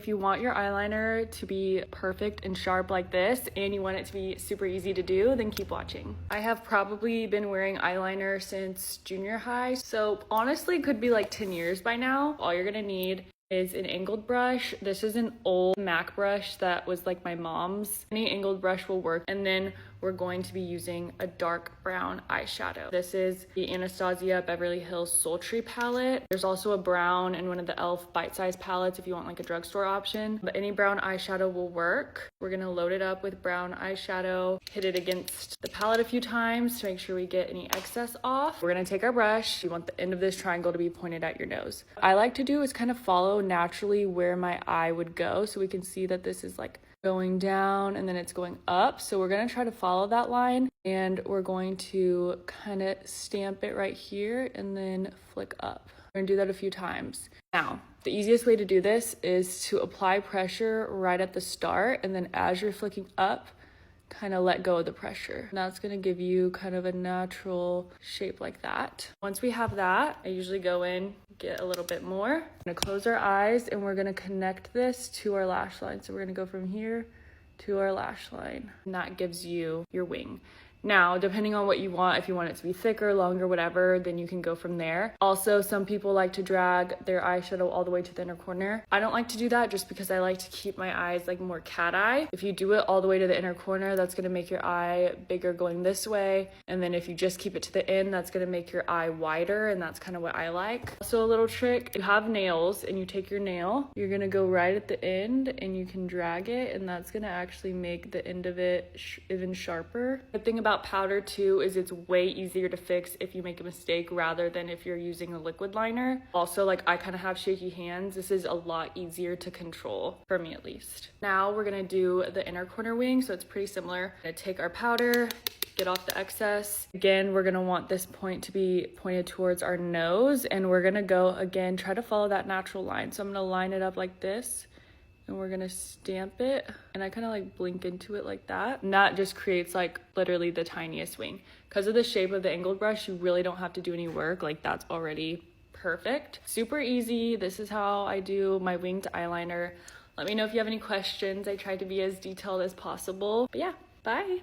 If you want your eyeliner to be perfect and sharp like this, and you want it to be super easy to do, then keep watching. I have probably been wearing eyeliner since junior high, so honestly could be like 10 years by now. All you're gonna need is an angled brush. This is an old MAC brush that was like my mom's. Any angled brush will work. And then we're going to be using a dark brown eyeshadow. This is the Anastasia Beverly Hills Sultry palette. There's also a brown in one of the e.l.f. bite-sized palettes if you want like a drugstore option, but any brown eyeshadow will work. We're gonna load it up with brown eyeshadow, hit it against the palette a few times to make sure we get any excess off. We're gonna take our brush. You want the end of this triangle to be pointed at your nose. What I like to do is kind of follow naturally where my eye would go, so we can see that this is like going down and then it's going up. So we're gonna try to follow that line, and we're going to kind of stamp it right here and then flick up. We're gonna do that a few times. Now, the easiest way to do this is to apply pressure right at the start, and then as you're flicking up, kind of let go of the pressure. And that's gonna give you kind of a natural shape like that. Once we have that, I usually go in, get a little bit more. We're gonna close our eyes and we're gonna connect this to our lash line. So we're gonna go from here to our lash line, and that gives you your wing. Now, depending on what you want, if you want it to be thicker, longer, whatever, then you can go from there. Also, some people like to drag their eyeshadow all the way to the inner corner. I don't like to do that just because I like to keep my eyes like more cat eye. If you do it all the way to the inner corner, that's gonna make your eye bigger going this way. And then if you just keep it to the end, that's gonna make your eye wider, and that's kind of what I like. Also, a little trick, you have nails and you take your nail, you're gonna go right at the end and you can drag it, and that's gonna actually make the end of it even sharper. The thing about powder too is it's way easier to fix if you make a mistake rather than if you're using a liquid liner. Also, like, I kind of have shaky hands. This is a lot easier to control, for me at least. Now we're gonna do the inner corner wing, so it's pretty similar. We're gonna take our powder, get off the excess. Again, we're gonna want this point to be pointed towards our nose, and we're gonna go again, try to follow that natural line. So I'm gonna line it up like this, and we're gonna stamp it, and I kind of like blink into it like that, and that just creates like literally the tiniest wing. Because of the shape of the angled brush, you really don't have to do any work. Like, that's already perfect. Super easy. This is how I do my winged eyeliner. Let me know if you have any questions. I tried to be as detailed as possible, but yeah, bye.